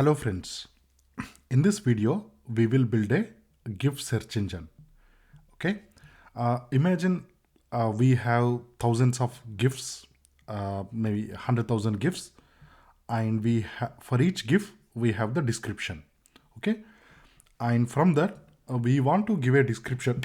Hello friends, in this video we will build a GIF search engine. Okay, imagine we have thousands of GIFs, maybe 100,000 GIFs, and for each GIF we have the description. Okay, and from that we want to give a description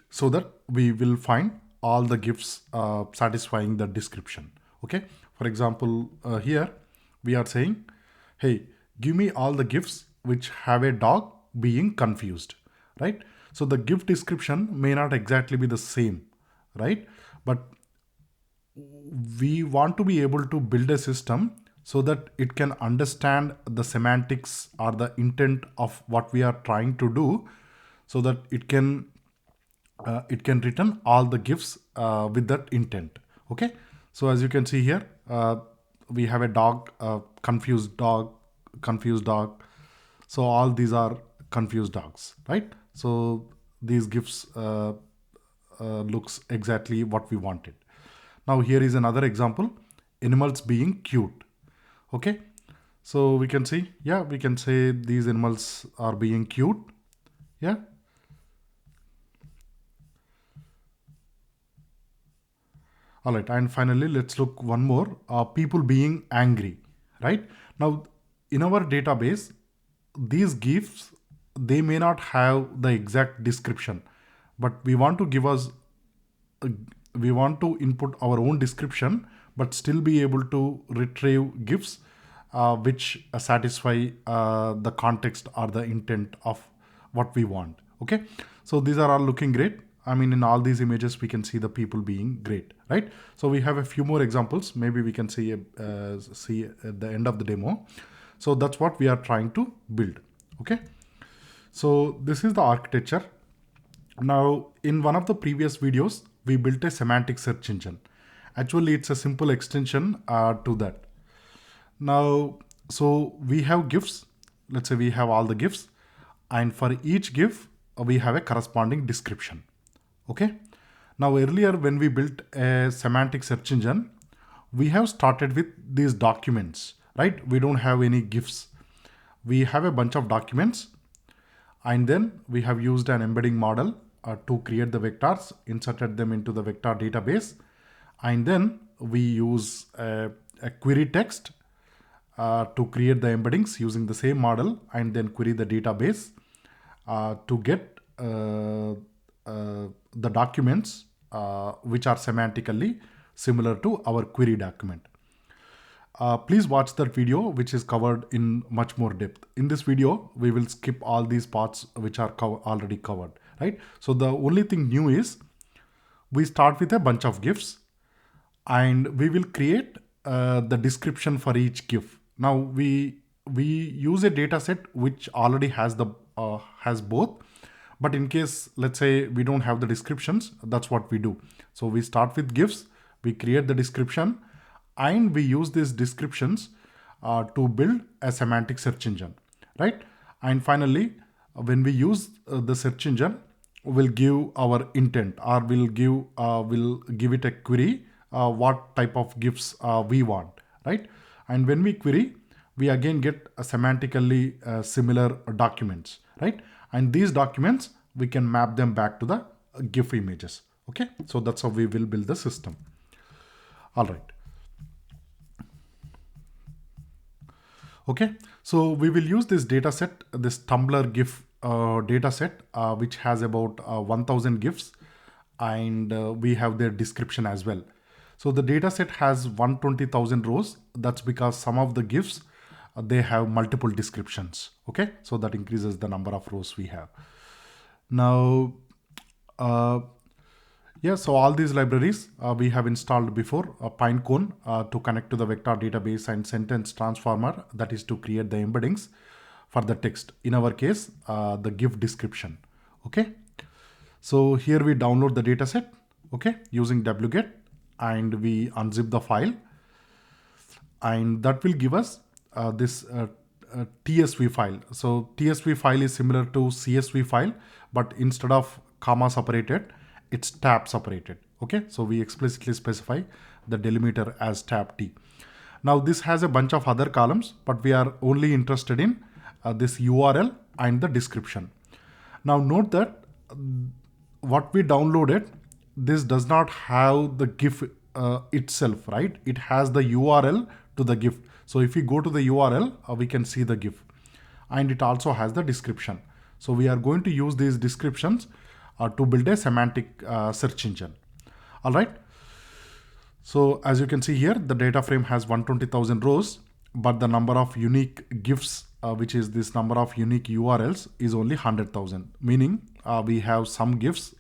so that we will find all the GIFs satisfying the description. Okay, for example, here we are saying, hey, give me all the GIFs which have a dog being confused, right? So the GIF description may not exactly be the same, right? But we want to be able to build a system so that it can understand the semantics or the intent of what we are trying to do, so that it can return all the GIFs with that intent. Okay, so as you can see here, we have a dog, confused dog, confused dog. So all these are confused dogs, right? So these GIFs looks exactly what we wanted. Now here is another example, animals being cute. Okay, so we can see, yeah, we can say these animals are being cute. Yeah, all right, and finally let's look one more, people being angry, right? Now in our database, these GIFs, they may not have the exact description, but we want to uh, we want to input our own description but still be able to retrieve GIFs which satisfy the context or the intent of what we want. Okay, so these are all looking great. I mean, in all these images we can see the people being great, right? So we have a few more examples, maybe we can see at the end of the demo. So that's what we are trying to build. Okay, so this is the architecture. Now, in one of the previous videos, we built a semantic search engine. Actually, it's a simple extension to that. Now, so we have GIFs. Let's say we have all the GIFs, and for each GIF, we have a corresponding description. Okay. Now, earlier when we built a semantic search engine, we have started with these documents, right? We don't have any GIFs. We have a bunch of documents, and then we have used an embedding model to create the vectors, inserted them into the vector database, and then we use a query text to create the embeddings using the same model, and then query the database to get the documents which are semantically similar to our query document. Please watch that video which is covered in much more depth. In this video, we will skip all these parts which are already covered, right? So the only thing new is we start with a bunch of GIFs and we will create the description for each GIF. Now we use a data set which already has has both, but in case, let's say, we don't have the descriptions, that's what we do. So we start with GIFs, we create the description, and we use these descriptions to build a semantic search engine, right? And finally, when we use the search engine, we'll give our intent, or we'll give it a query, what type of GIFs we want, right? And when we query, we again get a semantically similar documents, right? And these documents, we can map them back to the GIF images. Okay, so that's how we will build the system. All right. Okay, so we will use this data set, this Tumblr GIF data set, which has about 1000 GIFs, and we have their description as well. So the data set has 120,000 rows. That's because some of the GIFs, they have multiple descriptions. Okay, so that increases the number of rows we have. Now, yeah, so all these libraries we have installed before, Pinecone to connect to the vector database, and sentence transformer, that is to create the embeddings for the text. In our case, the GIF description. Okay, so here we download the dataset, okay, using wget, and we unzip the file, and that will give us this TSV file. So TSV file is similar to CSV file, but instead of comma separated, it's tab separated. Okay, so we explicitly specify the delimiter as tab T. Now this has a bunch of other columns, but we are only interested in this URL and the description. Now note that what we downloaded, this does not have the GIF itself, right? It has the URL to the GIF. So if we go to the URL, we can see the GIF, and it also has the description. So we are going to use these descriptions to build a semantic search engine. All right. So as you can see here, the data frame has 120,000 rows, but the number of unique GIFs, which is this number of unique URLs, is only 100,000, meaning we have some GIFs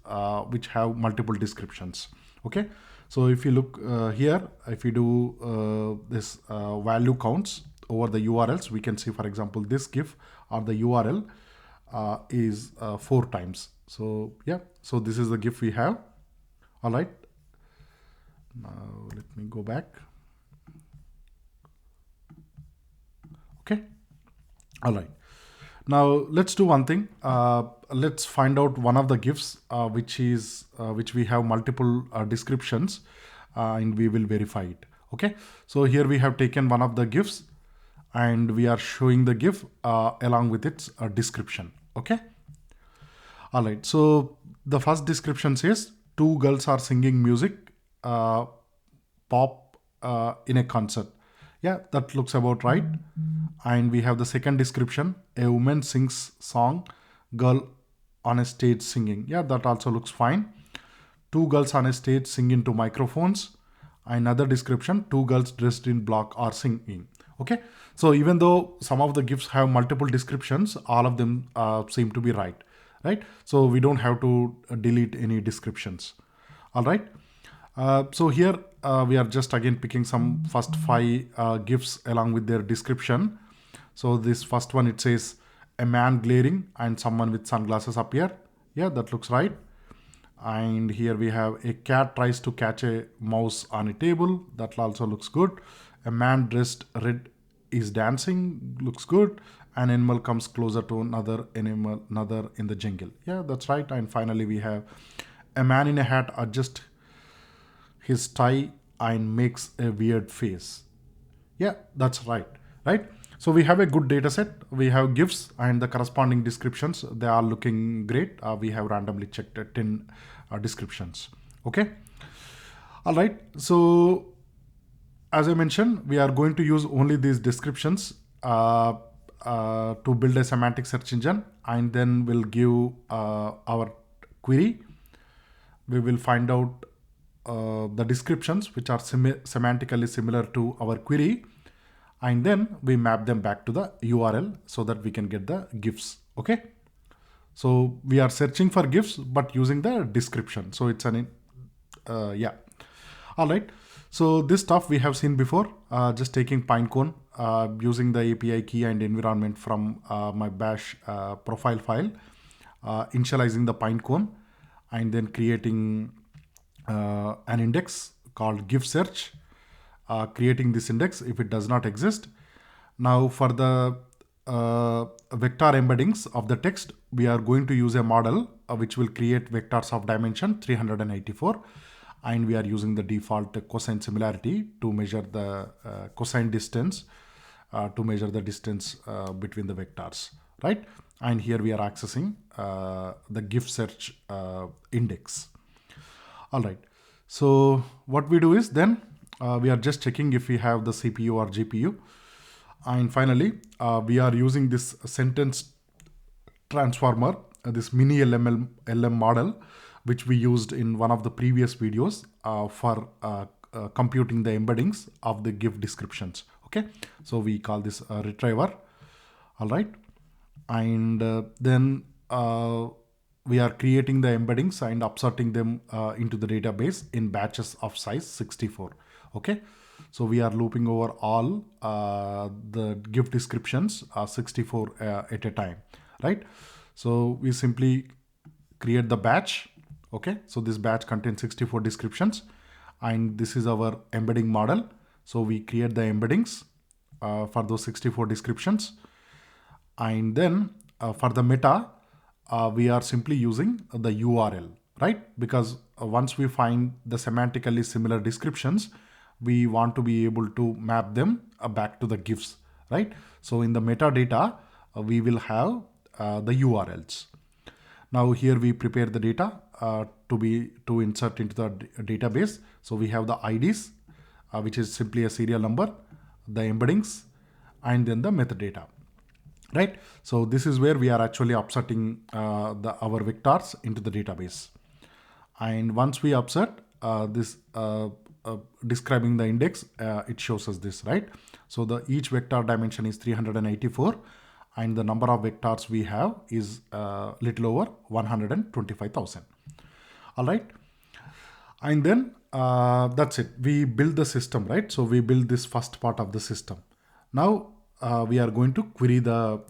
which have multiple descriptions. Okay. So if you look here, if you do this value counts over the URLs, we can see, for example, this GIF or the URL is 4 times. So yeah, so this is the GIF we have. All right. Now let me go back. Okay. All right. Now let's do one thing. Let's find out one of the GIFs which we have multiple descriptions, and we will verify it. Okay. So here we have taken one of the GIFs, and we are showing the GIF along with its description. Okay. All right. So the first description says 2 girls are singing music, pop in a concert. Yeah, that looks about right. And we have the second description, a woman sings song, girl on a stage singing. Yeah, that also looks fine. 2 girls on a stage sing into microphones. Another description, 2 girls dressed in black are singing. Okay, so even though some of the GIFs have multiple descriptions, all of them seem to be right. So we don't have to delete any descriptions. All right. So here we are just again picking some first 5 GIFs along with their description. So this first one, it says a man glaring and someone with sunglasses appear. Yeah, that looks right. And here we have a cat tries to catch a mouse on a table. That also looks good. A man dressed red is dancing. Looks good. An animal comes closer to another animal, another in the jungle. Yeah, that's right. And finally we have a man in a hat adjusts his tie and makes a weird face. Yeah, that's right. So we have a good data set. We have GIFs and the corresponding descriptions. They are looking great. We have randomly checked 10 descriptions. Okay. All right. So as I mentioned, we are going to use only these descriptions to build a semantic search engine, and then we'll give our query. We will find out the descriptions which are semantically similar to our query, and then we map them back to the URL so that we can get the GIFs. Okay. So we are searching for GIFs, but using the description. So it's yeah. All right. So this stuff we have seen before, just taking Pinecone, using the API key and environment from my bash profile file, initializing the Pinecone, and then creating an index called GIF search, creating this index if it does not exist. Now for the vector embeddings of the text, we are going to use a model which will create vectors of dimension 384, and we are using the default cosine similarity to measure the cosine distance, to measure the distance between the vectors, right? And here we are accessing the GIF search index. All right. So what we do is then we are just checking if we have the CPU or GPU. And finally, we are using this sentence transformer, this mini LM model, which we used in one of the previous videos for computing the embeddings of the GIF descriptions. Okay. So we call this a retriever. All right. And then we are creating the embeddings and upserting them into the database in batches of size 64. Okay. So we are looping over all the GIF descriptions 64 at a time, right? So we simply create the batch. Okay. So this batch contains 64 descriptions, and this is our embedding model. So we create the embeddings for those 64 descriptions. And then for the meta, we are simply using the URL, right? Because once we find the semantically similar descriptions, we want to be able to map them back to the GIFs, right? So in the metadata, we will have the URLs. Now here we prepare the data to insert into the database. So we have the IDs, which is simply a serial number, the embeddings, and then the metadata, right? So this is where we are actually upsetting our vectors into the database. And once we upset this describing the index, it shows us this, right? So the each vector dimension is 384, and the number of vectors we have is little over 125,000. All right. And then that's it. We build the system, right? So we build this first part of the system. Now we are going to query the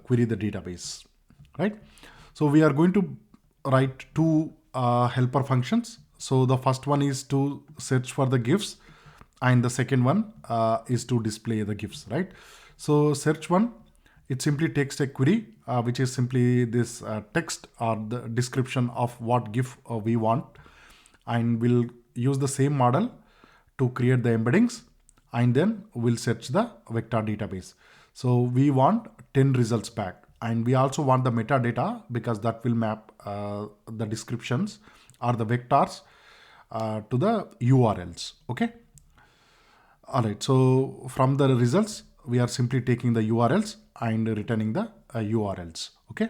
database, right? So we are going to write two helper functions. So the first one is to search for the GIFs, and the second one is to display the GIFs, right? So search one, it simply takes a query, which is simply this text or the description of what GIF we want, and we'll use the same model to create the embeddings, and then we'll search the vector database. So we want 10 results back, and we also want the metadata because that will map the descriptions or the vectors to the URLs. Okay. All right. So from the results, we are simply taking the URLs and returning the URLs. Okay.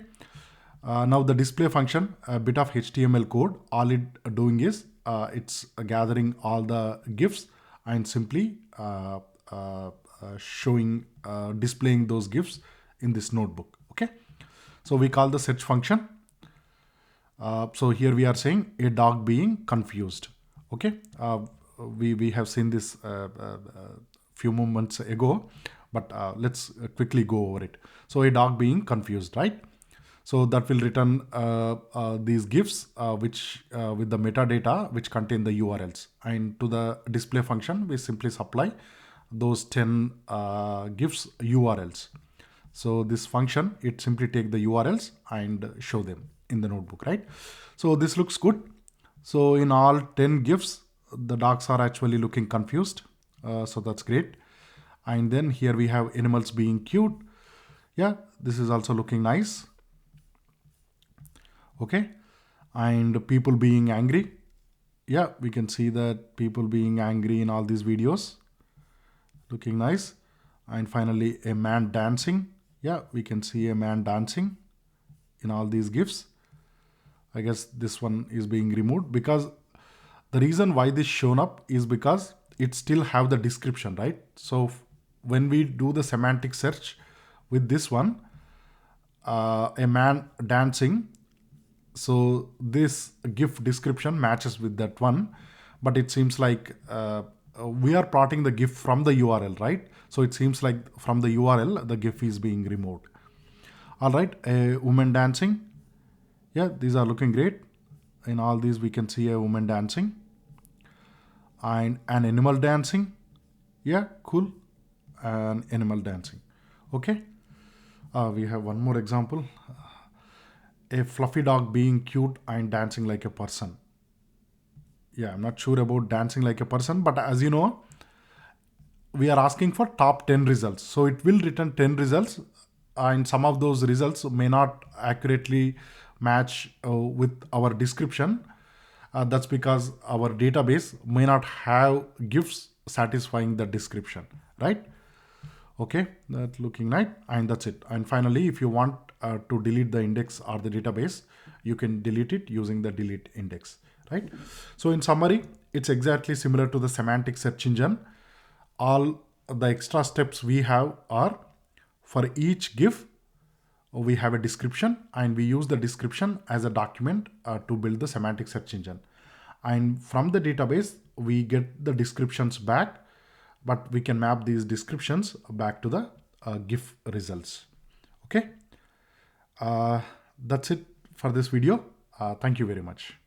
Now the display function, a bit of HTML code, all it doing is it's gathering all the GIFs and simply displaying those GIFs in this notebook. Okay. So we call the search function. So here we are saying a dog being confused. Okay. We have seen this few moments ago, but let's quickly go over it. So a dog being confused, right? So that will return these GIFs which with the metadata which contain the URLs, and to the display function we simply supply those 10 GIFs URLs. So this function, it simply take the URLs and show them in the notebook, right? So this looks good. So in all 10 GIFs, the dogs are actually looking confused. So that's great. And then here we have animals being cute. Yeah, this is also looking nice. Okay. And people being angry. Yeah, we can see that people being angry in all these videos. Looking nice. And finally, a man dancing. Yeah, we can see a man dancing in all these GIFs. I guess this one is being removed because the reason why this shown up is because it still have the description, right? So when we do the semantic search with this one, a man dancing, so this GIF description matches with that one, but it seems like we are plotting the GIF from the URL, right? So it seems like from the URL, the GIF is being removed. All right, a woman dancing. Yeah, these are looking great. In all these, we can see a woman dancing. And an animal dancing. Yeah, cool. An animal dancing. Okay. We have one more example. A fluffy dog being cute and dancing like a person. Yeah, I'm not sure about dancing like a person, but as you know, we are asking for top 10 results. So it will return 10 results, and some of those results may not accurately match with our description. That's because our database may not have GIFs satisfying the description, right? Okay, that's looking nice, and that's it. And finally, if you want to delete the index or the database, you can delete it using the delete index, right? So in summary, it's exactly similar to the semantic search engine. All the extra steps we have are for each GIF, we have a description, and we use the description as a document to build the semantic search engine. And from the database, we get the descriptions back, but we can map these descriptions back to the GIF results. Okay. That's it for this video. Thank you very much.